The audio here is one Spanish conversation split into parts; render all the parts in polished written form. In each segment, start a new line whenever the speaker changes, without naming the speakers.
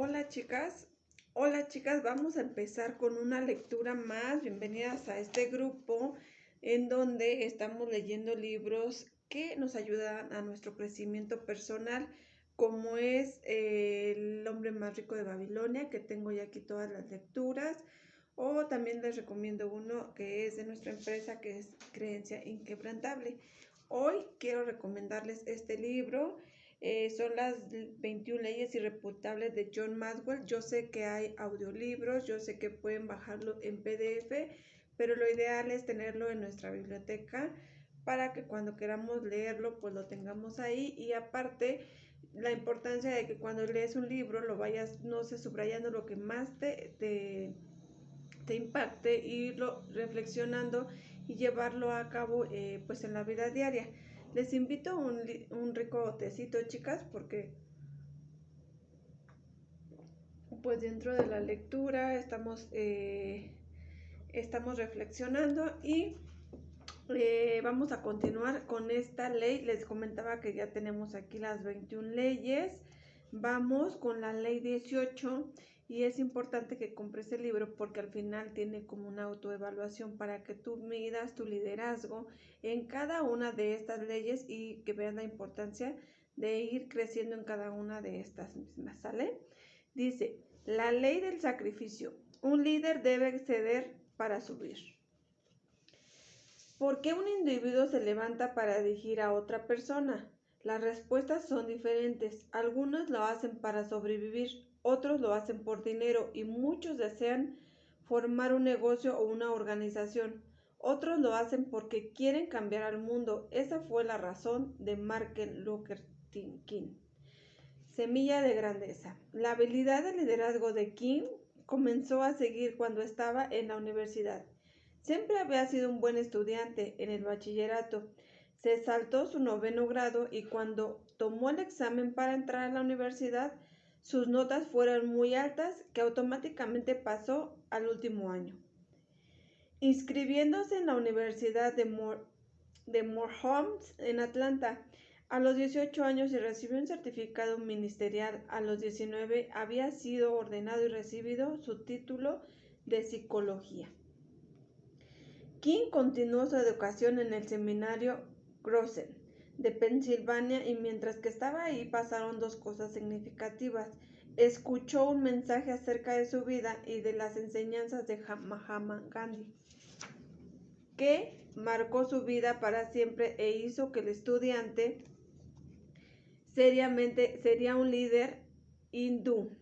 Hola chicas, vamos a empezar con una lectura más. Bienvenidas a este grupo en donde estamos leyendo libros que nos ayudan a nuestro crecimiento personal, como es El hombre más rico de Babilonia, que tengo ya aquí todas las lecturas, o también les recomiendo uno que es de nuestra empresa, que es Creencia Inquebrantable. Hoy quiero recomendarles este libro. Son las 21 leyes irrefutables de John Maxwell. Yo sé que hay audiolibros, yo sé que pueden bajarlo en PDF, pero lo ideal es tenerlo en nuestra biblioteca para que cuando queramos leerlo pues lo tengamos ahí. Y aparte, la importancia de que cuando lees un libro lo vayas, no sé, subrayando lo que más te impacte, irlo reflexionando y llevarlo a cabo pues en la vida diaria. Les invito a un rico tecito, chicas, porque pues dentro de la lectura estamos reflexionando y vamos a continuar con esta ley. Les comentaba que ya tenemos aquí las 21 leyes. Vamos con la ley 18 y es importante que compres el libro porque al final tiene como una autoevaluación para que tú midas tu liderazgo en cada una de estas leyes y que veas la importancia de ir creciendo en cada una de estas mismas, ¿sale? Dice, la ley del sacrificio. Un líder debe ceder para subir. ¿Por qué un individuo se levanta para dirigir a otra persona? Las respuestas son diferentes. Algunos lo hacen para sobrevivir, otros lo hacen por dinero y muchos desean formar un negocio o una organización. Otros lo hacen porque quieren cambiar al mundo. Esa fue la razón de Martin Luther King. Semilla de grandeza. La habilidad de liderazgo de King comenzó a seguir cuando estaba en la universidad. Siempre había sido un buen estudiante en el bachillerato. Se saltó su 9º grado y cuando tomó el examen para entrar a la universidad, sus notas fueron muy altas que automáticamente pasó al último año. Inscribiéndose en la Universidad de Morehouse en Atlanta, a los 18 años y recibió un certificado ministerial. A los 19 había sido ordenado y recibido su título de psicología. King continuó su educación en el seminario Grossen de Pensilvania y mientras que estaba ahí pasaron dos cosas significativas. Escuchó un mensaje acerca de su vida y de las enseñanzas de Mahatma Gandhi, que marcó su vida para siempre e hizo que el estudiante sería un líder hindú.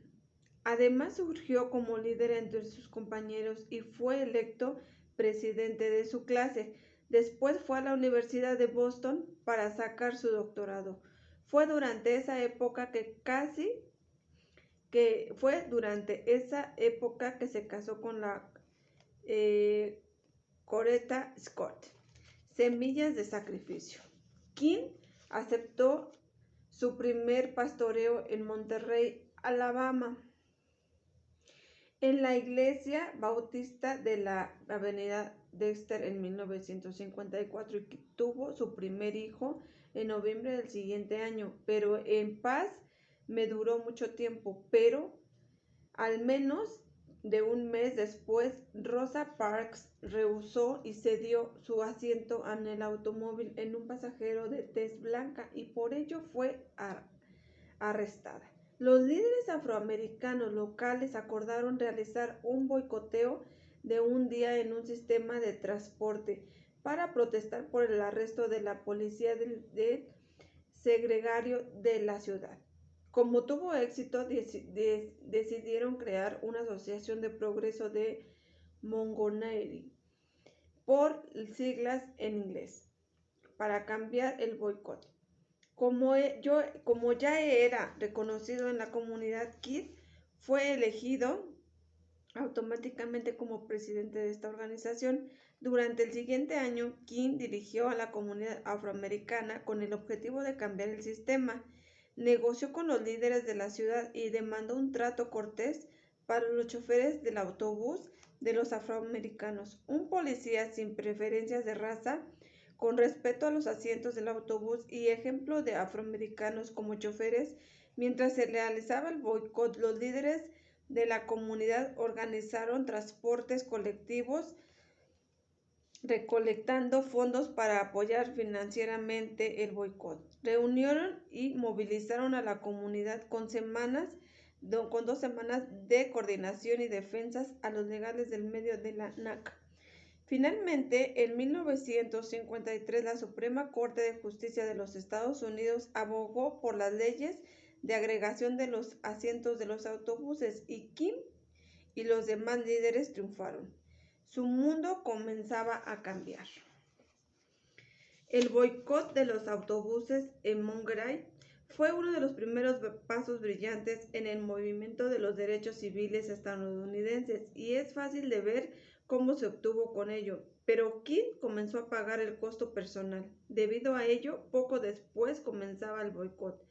Además surgió como líder entre sus compañeros y fue electo presidente de su clase. Después fue a la Universidad de Boston para sacar su doctorado. Fue durante esa época que se casó con la Coretta Scott. Semillas de sacrificio. King aceptó su primer pastoreo en Monterrey, Alabama, en la iglesia bautista de la avenida Dexter en 1954 y tuvo su primer hijo en noviembre del siguiente año, pero en paz me duró mucho tiempo, pero al menos de un mes después, Rosa Parks rehusó y cedió su asiento en el automóvil en un pasajero de tez blanca y por ello fue arrestada. Los líderes afroamericanos locales acordaron realizar un boicoteo de un día en un sistema de transporte para protestar por el arresto de la policía del segregario de la ciudad. Como tuvo éxito, decidieron crear una asociación de progreso de Montgomery, por siglas en inglés, para cambiar el boicot. Como ya era reconocido en la comunidad, Kidd fue elegido automáticamente como presidente de esta organización. Durante el siguiente año, King dirigió a la comunidad afroamericana con el objetivo de cambiar el sistema. Negoció con los líderes de la ciudad y demandó un trato cortés para los choferes del autobús de los afroamericanos. Un policía sin preferencias de raza, con respeto a los asientos del autobús y ejemplo de afroamericanos como choferes, Mientras se realizaba el boicot, los líderes de la comunidad organizaron transportes colectivos recolectando fondos para apoyar financieramente el boicot. Reunieron y movilizaron a la comunidad con 2 semanas de coordinación y defensas a los legales del medio de la NACA. Finalmente, en 1953, la Suprema Corte de Justicia de los Estados Unidos abogó por las leyes de agregación de los asientos de los autobuses y King y los demás líderes triunfaron. Su mundo comenzaba a cambiar. El boicot de los autobuses en Monterrey fue uno de los primeros pasos brillantes en el movimiento de los derechos civiles estadounidenses y es fácil de ver cómo se obtuvo con ello, pero King comenzó a pagar el costo personal. Debido a ello, poco después comenzaba el boicot.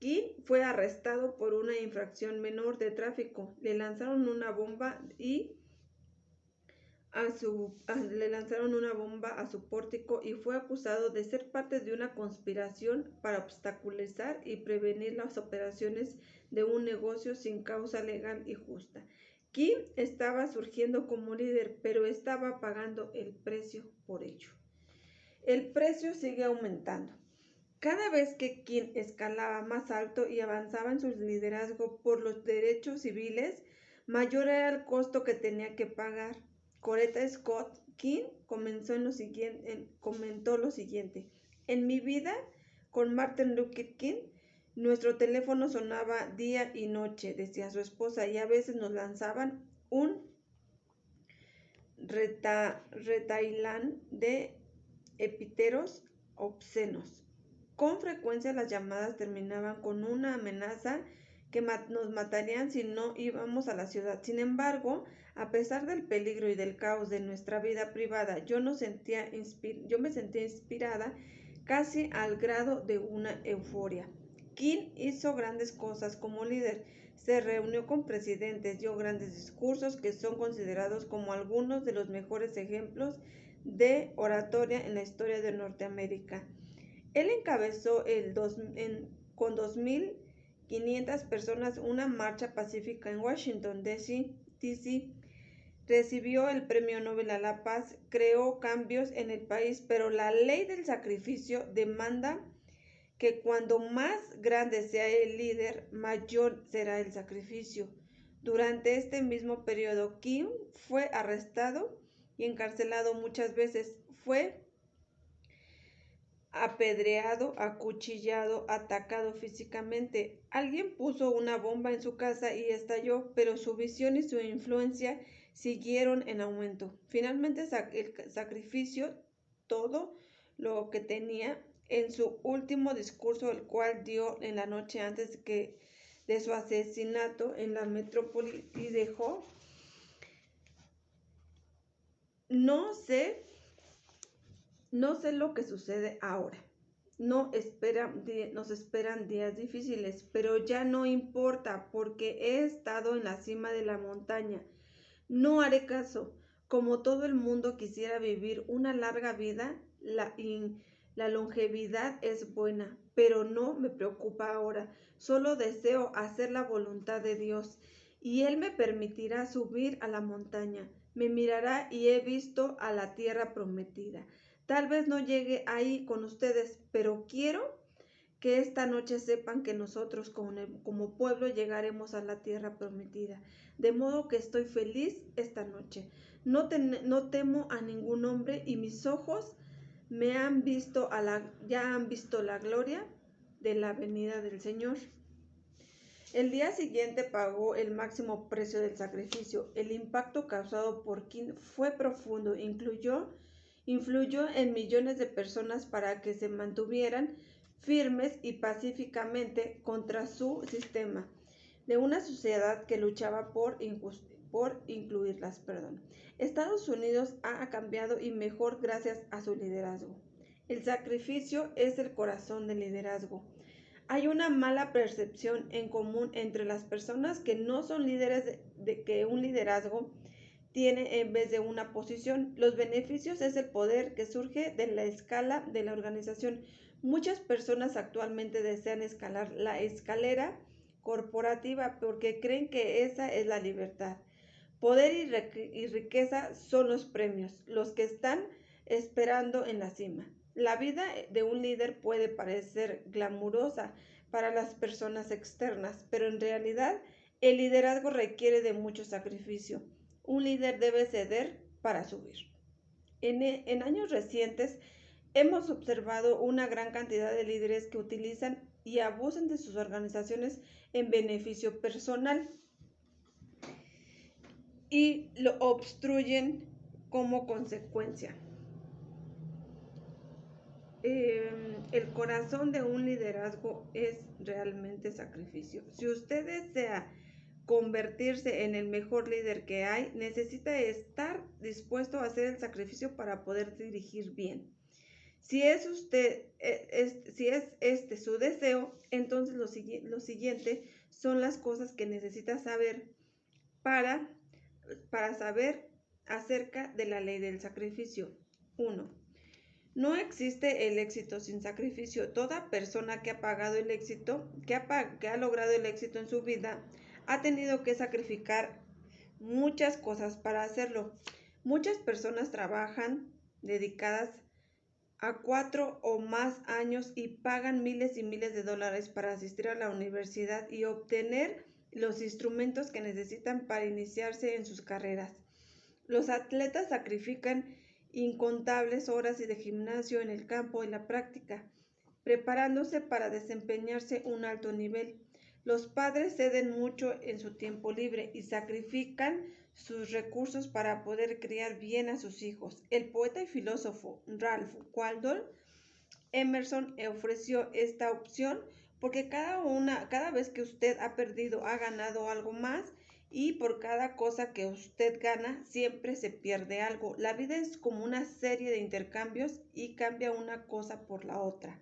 King fue arrestado por una infracción menor de tráfico. Le lanzaron una bomba a su pórtico y fue acusado de ser parte de una conspiración para obstaculizar y prevenir las operaciones de un negocio sin causa legal y justa. King estaba surgiendo como líder, pero estaba pagando el precio por ello. El precio sigue aumentando. Cada vez que King escalaba más alto y avanzaba en su liderazgo por los derechos civiles, mayor era el costo que tenía que pagar. Coretta Scott King comentó lo siguiente: en mi vida con Martin Luther King, nuestro teléfono sonaba día y noche, decía su esposa, y a veces nos lanzaban un retailán de epítetos obscenos. Con frecuencia las llamadas terminaban con una amenaza que nos matarían si no íbamos a la ciudad. Sin embargo, a pesar del peligro y del caos de nuestra vida privada, yo me sentía inspirada casi al grado de una euforia. King hizo grandes cosas como líder. Se reunió con presidentes, dio grandes discursos que son considerados como algunos de los mejores ejemplos de oratoria en la historia de Norteamérica. Él encabezó con 2.500 personas una marcha pacífica en Washington, D.C. Recibió el Premio Nobel a la Paz, creó cambios en el país, pero la ley del sacrificio demanda que cuando más grande sea el líder, mayor será el sacrificio. Durante este mismo periodo, King fue arrestado y encarcelado muchas veces. Fue apedreado, acuchillado, atacado físicamente. Alguien puso una bomba en su casa y estalló, pero su visión y su influencia siguieron en aumento. Finalmente el sacrificio todo lo que tenía en su último discurso, el cual dio en la noche antes de su asesinato en la metrópoli, y dijo: no sé lo que sucede ahora. Nos esperan días difíciles, pero ya no importa porque he estado en la cima de la montaña. No haré caso. Como todo el mundo quisiera vivir una larga vida, la longevidad es buena, pero no me preocupa ahora. Solo deseo hacer la voluntad de Dios y Él me permitirá subir a la montaña. Me mirará y he visto a la tierra prometida. Tal vez no llegue ahí con ustedes, pero quiero que esta noche sepan que nosotros como pueblo llegaremos a la tierra prometida. De modo que estoy feliz esta noche. No temo a ningún hombre y mis ojos ya han visto la gloria de la venida del Señor. El día siguiente pagó el máximo precio del sacrificio. El impacto causado por King fue profundo. Influyó en millones de personas para que se mantuvieran firmes y pacíficamente contra su sistema de una sociedad que luchaba por incluirlas. Estados Unidos ha cambiado y mejor gracias a su liderazgo. El sacrificio es el corazón del liderazgo. Hay una mala percepción en común entre las personas que no son líderes de que un liderazgo tiene en vez de una posición. Los beneficios es el poder que surge de la escala de la organización, Muchas personas actualmente desean escalar la escalera corporativa porque creen que esa es la libertad. Poder y riqueza son los premios, los que están esperando en la cima. La vida de un líder puede parecer glamurosa para las personas externas, pero en realidad el liderazgo requiere de mucho sacrificio. Un líder debe ceder para subir. En años recientes hemos observado una gran cantidad de líderes que utilizan y abusan de sus organizaciones en beneficio personal y lo obstruyen como consecuencia. El corazón de un liderazgo es realmente sacrificio. Si usted desea convertirse en el mejor líder que hay, necesita estar dispuesto a hacer el sacrificio para poder dirigir bien. Si es este su deseo, entonces lo siguiente son las cosas que necesita saber para saber acerca de la ley del sacrificio. 1. No existe el éxito sin sacrificio. Toda persona que ha pagado el éxito, que ha logrado el éxito en su vida, ha tenido que sacrificar muchas cosas para hacerlo. Muchas personas trabajan dedicadas a 4 o más años y pagan miles y miles de dólares para asistir a la universidad y obtener los instrumentos que necesitan para iniciarse en sus carreras. Los atletas sacrifican incontables horas de gimnasio en el campo y la práctica, preparándose para desempeñarse un alto nivel. Los padres ceden mucho en su tiempo libre y sacrifican sus recursos para poder criar bien a sus hijos. El poeta y filósofo Ralph Waldo Emerson ofreció esta opción porque cada vez que usted ha perdido, ha ganado algo más, y por cada cosa que usted gana, siempre se pierde algo. La vida es como una serie de intercambios y cambia una cosa por la otra.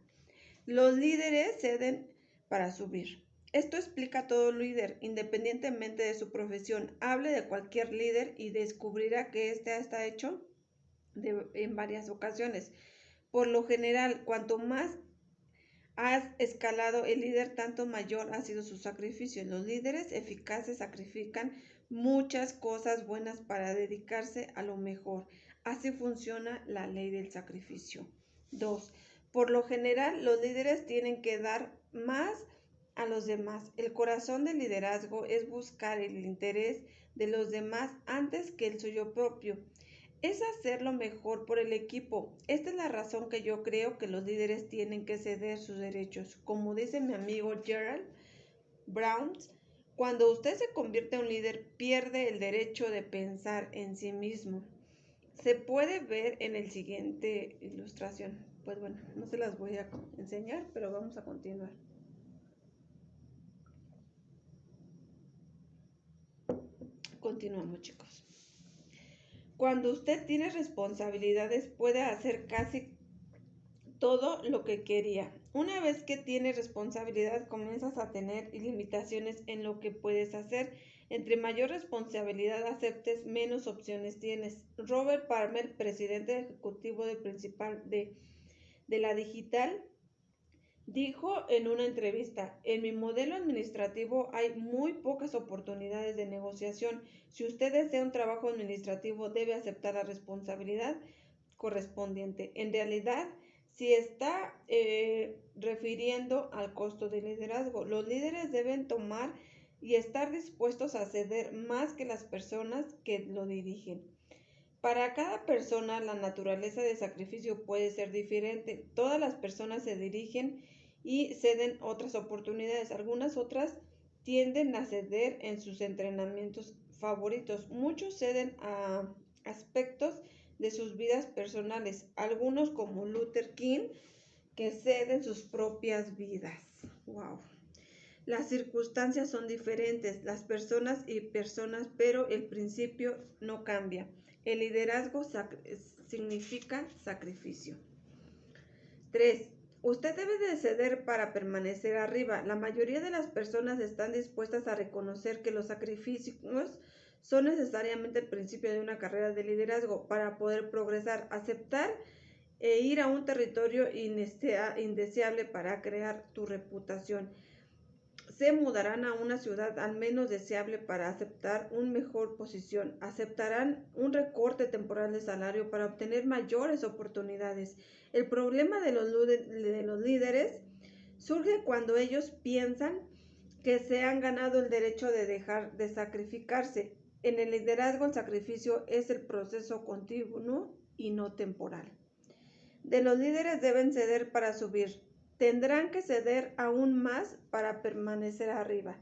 Los líderes ceden para subir. Esto explica a todo líder, independientemente de su profesión. Hable de cualquier líder y descubrirá que este está hecho en varias ocasiones. Por lo general, cuanto más has escalado el líder, tanto mayor ha sido su sacrificio. Los líderes eficaces sacrifican muchas cosas buenas para dedicarse a lo mejor. Así funciona la ley del sacrificio. 2. Por lo general, los líderes tienen que dar más a los demás. El corazón del liderazgo es buscar el interés de los demás antes que el suyo propio. Es hacer lo mejor por el equipo. Esta es la razón que yo creo que los líderes tienen que ceder sus derechos. Como dice mi amigo Gerald Brown, cuando usted se convierte en un líder, pierde el derecho de pensar en sí mismo. Se puede ver en el siguiente ilustración. Pues bueno, no se las voy a enseñar, pero vamos a continuar. Continuamos, chicos. Cuando usted tiene responsabilidades, puede hacer casi todo lo que quería. Una vez que tienes responsabilidad, comienzas a tener limitaciones en lo que puedes hacer. Entre mayor responsabilidad aceptes, menos opciones tienes. Robert Palmer, presidente ejecutivo de la Digital, dijo en una entrevista: en mi modelo administrativo hay muy pocas oportunidades de negociación. Si usted desea un trabajo administrativo, debe aceptar la responsabilidad correspondiente. En realidad, si está refiriendo al costo del liderazgo, los líderes deben tomar y estar dispuestos a ceder más que las personas que lo dirigen. Para cada persona, la naturaleza de sacrificio puede ser diferente. Todas las personas se dirigen y ceden otras oportunidades. Algunas otras tienden a ceder en sus entrenamientos favoritos. Muchos ceden a aspectos de sus vidas personales. Algunos, como Luther King, que ceden sus propias vidas. Wow. Las circunstancias son diferentes, las personas y personas, pero el principio no cambia. El liderazgo significa sacrificio. 3. Usted debe de ceder para permanecer arriba. La mayoría de las personas están dispuestas a reconocer que los sacrificios son necesariamente el principio de una carrera de liderazgo para poder progresar. Aceptar e ir a un territorio indeseable para crear tu reputación. Se mudarán a una ciudad al menos deseable para aceptar una mejor posición. Aceptarán un recorte temporal de salario para obtener mayores oportunidades. El problema de los líderes surge cuando ellos piensan que se han ganado el derecho de dejar de sacrificarse. En el liderazgo, el sacrificio es el proceso continuo y no temporal. De los líderes deben ceder para subir. Tendrán que ceder aún más para permanecer arriba.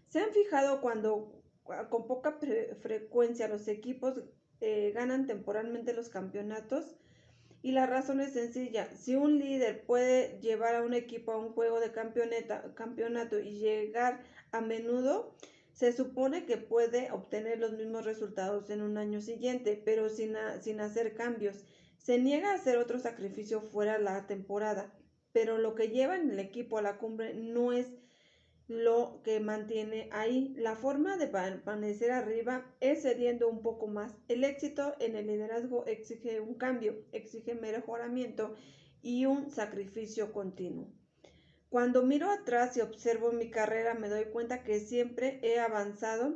¿Se han fijado cuando con poca frecuencia los equipos ganan temporalmente los campeonatos? Y la razón es sencilla. Si un líder puede llevar a un equipo a un juego de campeonato y llegar a menudo, se supone que puede obtener los mismos resultados en un año siguiente, pero sin hacer cambios. Se niega a hacer otro sacrificio fuera de la temporada, pero lo que lleva en el equipo a la cumbre no es lo que mantiene ahí. La forma de permanecer arriba es cediendo un poco más. El éxito en el liderazgo exige un cambio, exige mejoramiento y un sacrificio continuo. Cuando miro atrás y observo mi carrera, me doy cuenta que siempre he avanzado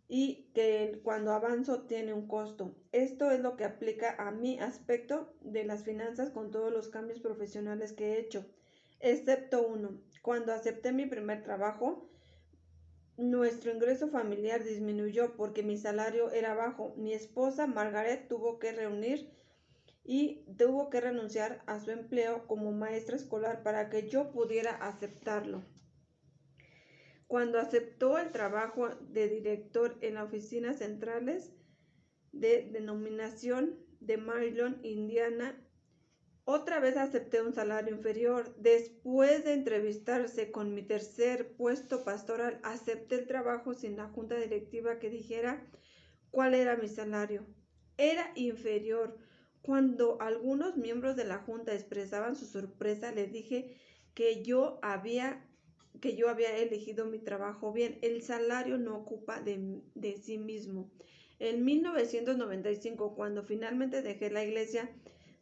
y que cuando avanzo tiene un costo. Esto es lo que aplica a mi aspecto de las finanzas con todos los cambios profesionales que he hecho, excepto uno. Cuando acepté mi primer trabajo, nuestro ingreso familiar disminuyó porque mi salario era bajo. Mi esposa Margaret tuvo que renunciar a su empleo como maestra escolar para que yo pudiera aceptarlo. Cuando aceptó el trabajo de director en las oficinas centrales de denominación de Maryland, Indiana, otra vez acepté un salario inferior. Después de entrevistarse con mi tercer puesto pastoral, acepté el trabajo sin la junta directiva que dijera cuál era mi salario. Era inferior. Cuando algunos miembros de la junta expresaban su sorpresa, les dije que yo había elegido mi trabajo bien. El salario no ocupa de sí mismo. En 1995, cuando finalmente dejé la iglesia,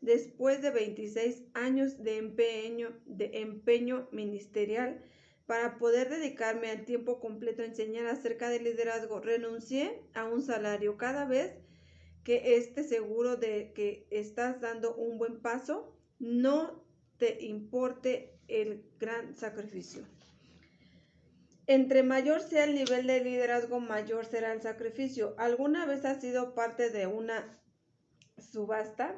después de 26 años de empeño ministerial para poder dedicarme al tiempo completo a enseñar acerca del liderazgo, renuncié a un salario. Cada vez que estés seguro de que estás dando un buen paso, no te importe el gran sacrificio. Entre mayor sea el nivel de liderazgo, mayor será el sacrificio. ¿Alguna vez has sido parte de una subasta?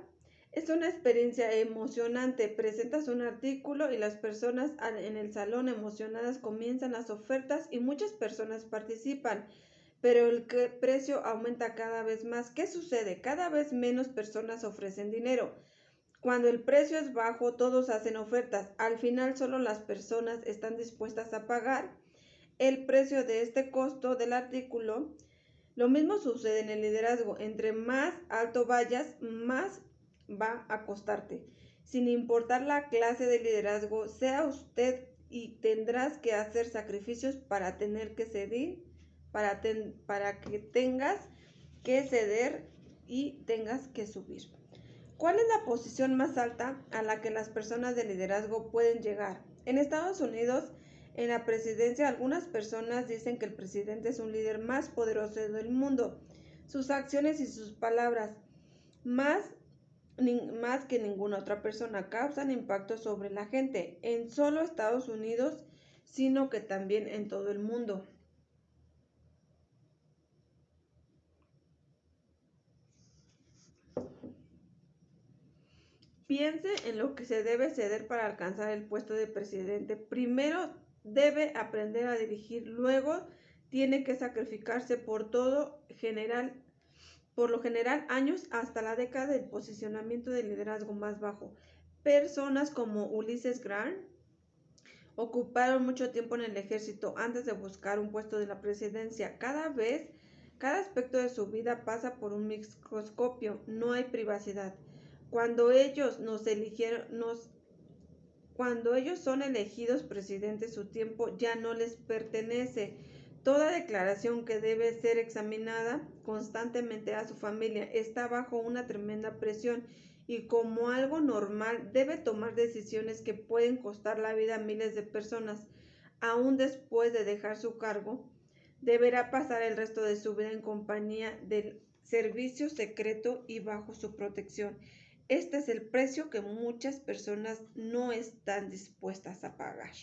Es una experiencia emocionante. Presentas un artículo y las personas en el salón emocionadas comienzan las ofertas y muchas personas participan, pero el precio aumenta cada vez más. ¿Qué sucede? Cada vez menos personas ofrecen dinero. Cuando el precio es bajo, todos hacen ofertas. Al final, solo las personas están dispuestas a pagar el precio de este costo del artículo. Lo mismo sucede en el liderazgo. Entre más alto vayas, más va a costarte. Sin importar la clase de liderazgo, sea usted, y tendrás que hacer sacrificios para tener que ceder, para que tengas que ceder y tengas que subir. ¿Cuál es la posición más alta a la que las personas de liderazgo pueden llegar? En Estados Unidos, en la presidencia, algunas personas dicen que el presidente es un líder más poderoso del mundo. Sus acciones y sus palabras, más que ninguna otra persona, causan impacto sobre la gente, en solo Estados Unidos, sino que también en todo el mundo. Piense en lo que se debe ceder para alcanzar el puesto de presidente. Primero debe aprender a dirigir, luego tiene que sacrificarse por lo general años hasta la década del posicionamiento de liderazgo más bajo. Personas como Ulysses Grant ocuparon mucho tiempo en el ejército antes de buscar un puesto de la presidencia. Cada aspecto de su vida pasa por un microscopio, no hay privacidad. Cuando ellos son elegidos presidentes, su tiempo ya no les pertenece. Toda declaración que debe ser examinada constantemente a su familia está bajo una tremenda presión y como algo normal debe tomar decisiones que pueden costar la vida a miles de personas. Aún después de dejar su cargo, deberá pasar el resto de su vida en compañía del servicio secreto y bajo su protección. Este es el precio que muchas personas no están dispuestas a pagar.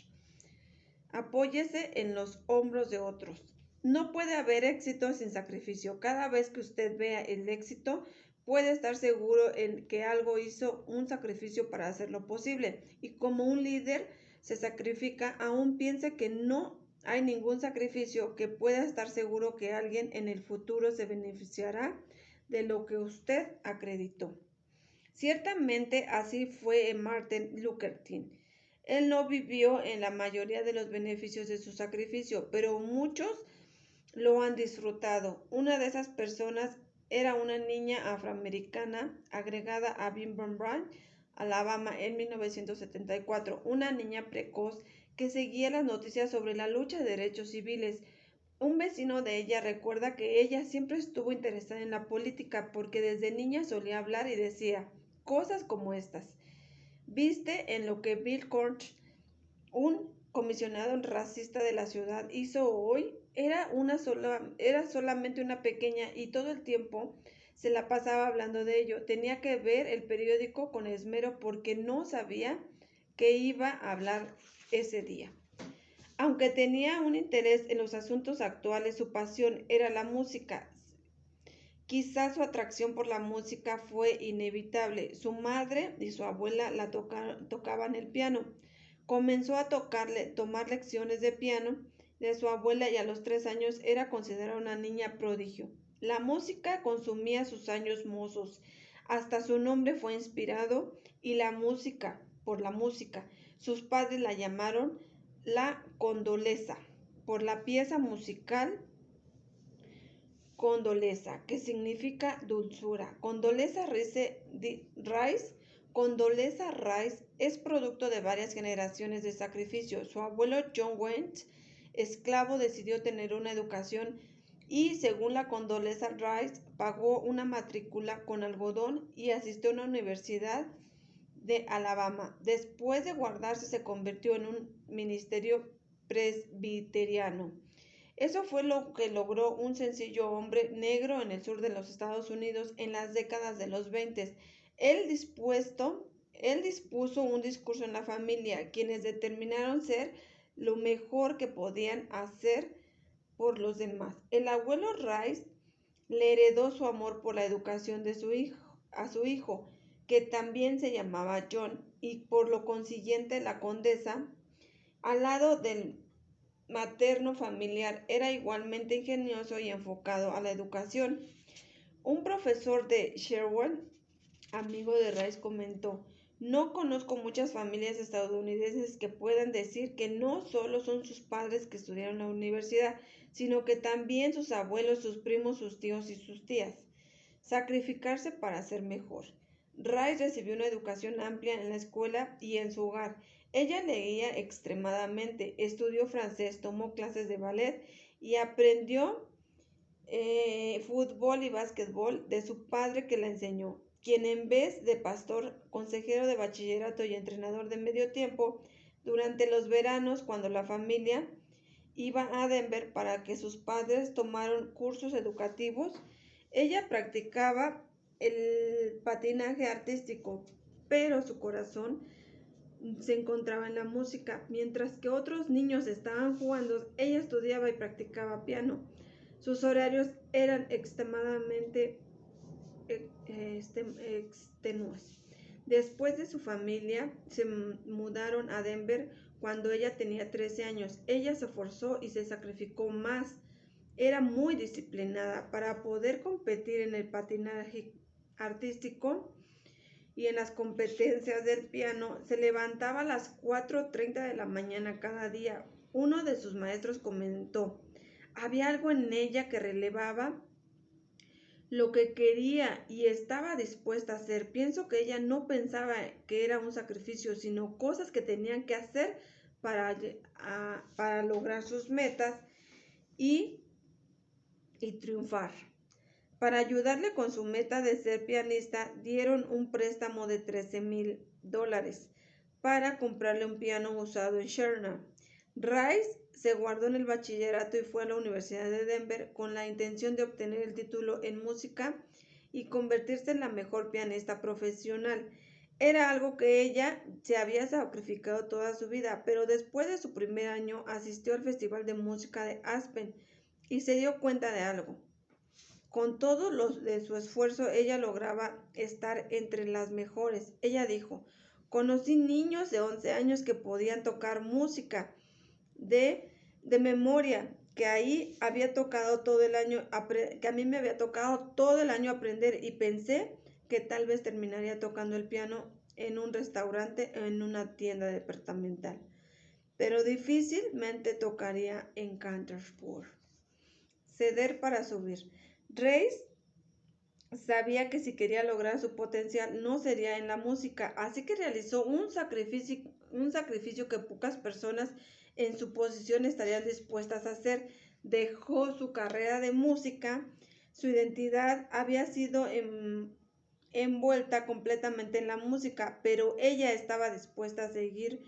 Apóyese en los hombros de otros. No puede haber éxito sin sacrificio. Cada vez que usted vea el éxito, puede estar seguro en que algo hizo un sacrificio para hacerlo posible. Y como un líder se sacrifica, aún piense que no hay ningún sacrificio, que pueda estar seguro que alguien en el futuro se beneficiará de lo que usted acreditó. Ciertamente así fue Martin Luther King. Él no vivió en la mayoría de los beneficios de su sacrificio, pero muchos lo han disfrutado. Una de esas personas era una niña afroamericana agregada a Birmingham, Alabama, en 1974, una niña precoz que seguía las noticias sobre la lucha de derechos civiles. Un vecino de ella recuerda que ella siempre estuvo interesada en la política porque desde niña solía hablar y decía cosas como estas. ¿Viste en lo que Bill Koch, un comisionado racista de la ciudad, hizo hoy? Era solamente una pequeña y todo el tiempo se la pasaba hablando de ello. Tenía que ver el periódico con esmero porque no sabía qué iba a hablar ese día. Aunque tenía un interés en los asuntos actuales, su pasión era la música. Quizás su atracción por la música fue inevitable. Su madre y su abuela tocaban el piano. Comenzó a tomar lecciones de piano de su abuela y a los 3 años era considerada una niña prodigio. La música consumía sus años mozos. Hasta su nombre fue inspirado y por la música. Sus padres la llamaron la Condoleza por la pieza musical Condoleza, que significa dulzura. Condoleza Rice es producto de varias generaciones de sacrificio. Su abuelo John Wentz, esclavo, decidió tener una educación y, según la Condoleza Rice, pagó una matrícula con algodón y asistió a una universidad de Alabama. Después de guardarse, se convirtió en un ministerio presbiteriano. Eso fue lo que logró un sencillo hombre negro en el sur de los Estados Unidos en las décadas de los 20. Él dispuso un discurso en la familia, quienes determinaron ser lo mejor que podían hacer por los demás. El abuelo Rice le heredó su amor por la educación de a su hijo, que también se llamaba John, y por lo consiguiente la condesa, al lado del materno familiar, era igualmente ingenioso y enfocado a la educación. Un profesor de Sherwood, amigo de Rice, comentó: no conozco muchas familias estadounidenses que puedan decir que no solo son sus padres que estudiaron en la universidad, sino que también sus abuelos, sus primos, sus tíos y sus tías. Sacrificarse para ser mejor. Rice recibió una educación amplia en la escuela y en su hogar. Ella leía extremadamente, estudió francés, tomó clases de ballet y aprendió fútbol y básquetbol de su padre, que la enseñó, quien en vez de pastor, consejero de bachillerato y entrenador de medio tiempo, durante los veranos, cuando la familia iba a Denver para que sus padres tomaran cursos educativos, ella practicaba el patinaje artístico, pero su corazón se encontraba en la música. Mientras que otros niños estaban jugando, ella estudiaba y practicaba piano. Sus horarios eran extremadamente extenuos. Después de su familia se mudaron a Denver cuando ella tenía 13 años. Ella se esforzó y se sacrificó más. Era muy disciplinada para poder competir en el patinaje artístico y en las competencias del piano. Se levantaba a las 4:30 de la mañana cada día. Uno de sus maestros comentó: había algo en ella que relevaba lo que quería y estaba dispuesta a hacer. Pienso que ella no pensaba que era un sacrificio, sino cosas que tenían que hacer para lograr sus metas y triunfar. Para ayudarle con su meta de ser pianista, dieron un préstamo de $13,000 para comprarle un piano usado en Sherman. Rice se guardó en el bachillerato y fue a la Universidad de Denver con la intención de obtener el título en música y convertirse en la mejor pianista profesional. Era algo que ella se había sacrificado toda su vida, pero después de su primer año asistió al Festival de Música de Aspen y se dio cuenta de algo. Con todo de su esfuerzo, ella lograba estar entre las mejores. Ella dijo, conocí niños de 11 años que podían tocar música de memoria, que ahí había tocado todo el año, que a mí me había tocado todo el año aprender y pensé que tal vez terminaría tocando el piano en un restaurante o en una tienda departamental, pero difícilmente tocaría en Canterbury. Ceder para subir. Rice sabía que si quería lograr su potencial no sería en la música, así que realizó un sacrificio que pocas personas en su posición estarían dispuestas a hacer. Dejó su carrera de música, su identidad había sido envuelta completamente en la música, pero ella estaba dispuesta a seguir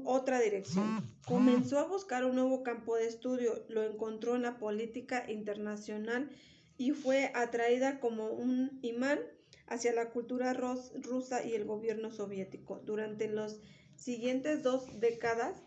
otra dirección. Comenzó a buscar un nuevo campo de estudio, lo encontró en la política internacional y fue atraída como un imán hacia la cultura rusa y el gobierno soviético. Durante las siguientes 2 décadas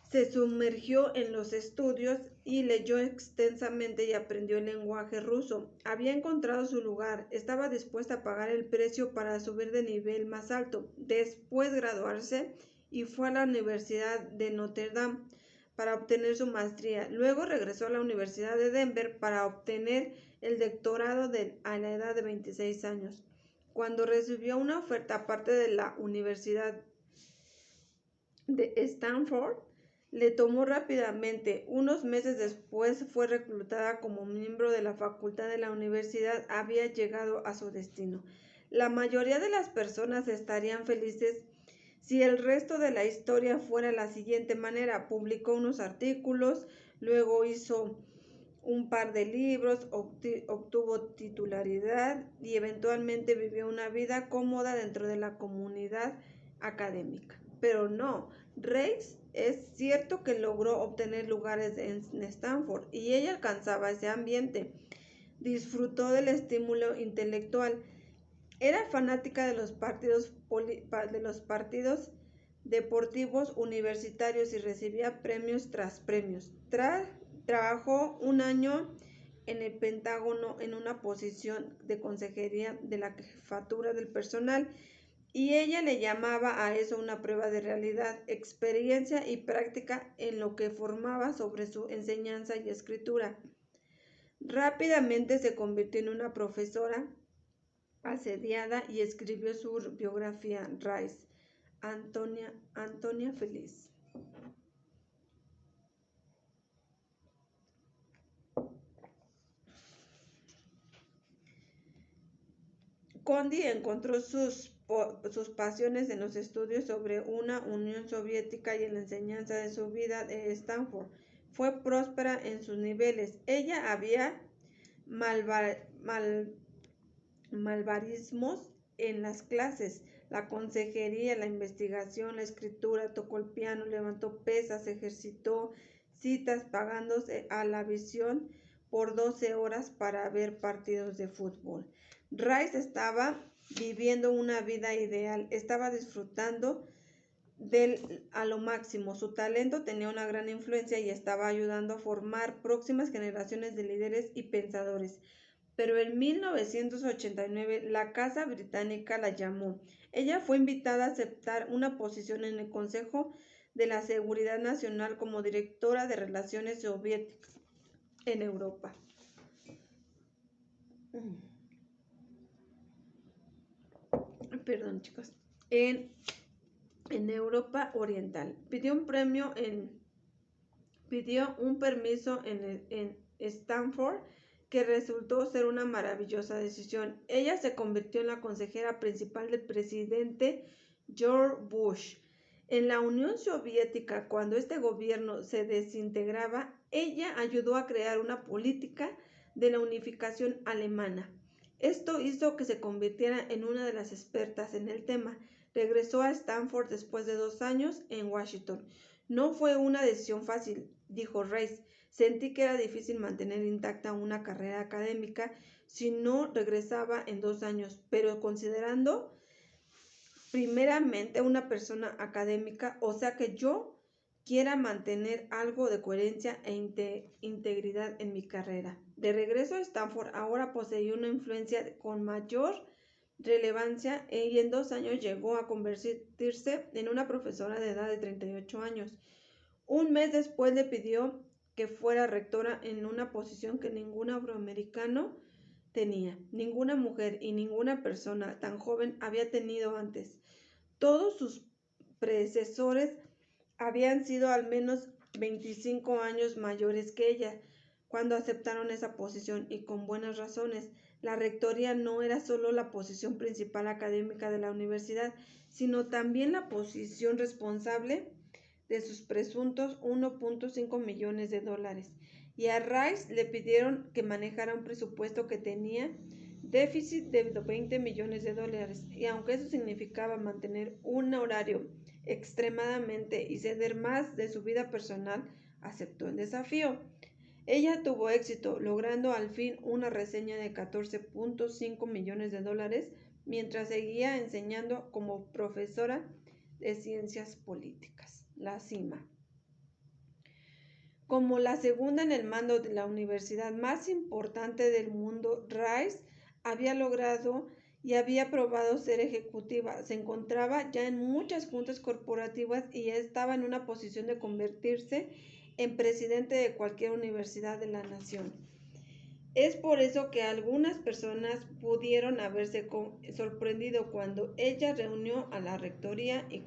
se sumergió en los estudios y leyó extensamente y aprendió el lenguaje ruso. Había encontrado su lugar, estaba dispuesta a pagar el precio para subir de nivel más alto. Después graduarse y fue a la Universidad de Notre Dame para obtener su maestría. Luego regresó a la Universidad de Denver para obtener el doctorado a la edad de 26 años. Cuando recibió una oferta aparte de la Universidad de Stanford, le tomó rápidamente. Unos meses después fue reclutada como miembro de la facultad de la universidad. Había llegado a su destino. La mayoría de las personas estarían felices si el resto de la historia fuera la siguiente manera. Publicó unos artículos, luego hizo un par de libros, obtuvo titularidad y eventualmente vivió una vida cómoda dentro de la comunidad académica. Pero no, Rice es cierto que logró obtener lugares en Stanford y ella alcanzaba ese ambiente. Disfrutó del estímulo intelectual. Era fanática de los partidos deportivos universitarios y recibía premios tras premios. Trabajó un año en el Pentágono en una posición de consejería de la jefatura del personal y ella le llamaba a eso una prueba de realidad, experiencia y práctica en lo que formaba sobre su enseñanza y escritura. Rápidamente se convirtió en una profesora asediada y escribió su biografía. Rice, Antonia Feliz. Condi encontró sus pasiones en los estudios sobre una Unión Soviética y en la enseñanza de su vida de Stanford. Fue próspera en sus niveles. Ella había malabarismos en las clases, la consejería, la investigación, la escritura, tocó el piano, levantó pesas, ejercitó citas, pagándose a la visión por 12 horas para ver partidos de fútbol. Rice estaba viviendo una vida ideal, estaba disfrutando a lo máximo. Su talento tenía una gran influencia y estaba ayudando a formar próximas generaciones de líderes y pensadores. Pero en 1989 la Casa Británica la llamó. Ella fue invitada a aceptar una posición en el Consejo de la Seguridad Nacional como directora de Relaciones Soviéticas en Europa. Perdón, chicos. En Europa Oriental. Pidió un permiso en Stanford que resultó ser una maravillosa decisión. Ella se convirtió en la consejera principal del presidente George Bush. En la Unión Soviética, cuando este gobierno se desintegraba, ella ayudó a crear una política de la unificación alemana. Esto hizo que se convirtiera en una de las expertas en el tema. Regresó a Stanford después de 2 años en Washington. No fue una decisión fácil, dijo Rice. Sentí que era difícil mantener intacta una carrera académica si no regresaba en 2 años, pero considerando primeramente una persona académica, o sea que yo quiera mantener algo de coherencia e integridad en mi carrera. De regreso a Stanford, ahora poseía una influencia con mayor relevancia y en 2 años llegó a convertirse en una profesora de edad de 38 años. Un mes después le pidió que fuera rectora en una posición que ningún afroamericano tenía, ninguna mujer y ninguna persona tan joven había tenido antes. Todos sus predecesores habían sido al menos 25 años mayores que ella cuando aceptaron esa posición y con buenas razones. La rectoría no era solo la posición principal académica de la universidad, sino también la posición responsable de sus presuntos 1.5 millones de dólares. Y a Rice le pidieron que manejara un presupuesto que tenía déficit de 20 millones de dólares. Y aunque eso significaba mantener un horario extremadamente y ceder más de su vida personal, aceptó el desafío. Ella tuvo éxito, logrando al fin una reseña de 14.5 millones de dólares mientras seguía enseñando como profesora de ciencias políticas, la CIMA. Como la segunda en el mando de la universidad más importante del mundo, Rice había logrado y había probado ser ejecutiva. Se encontraba ya en muchas juntas corporativas y ya estaba en una posición de convertirse en presidente de cualquier universidad de la nación. Es por eso que algunas personas pudieron haberse sorprendido cuando ella reunió a la rectoría y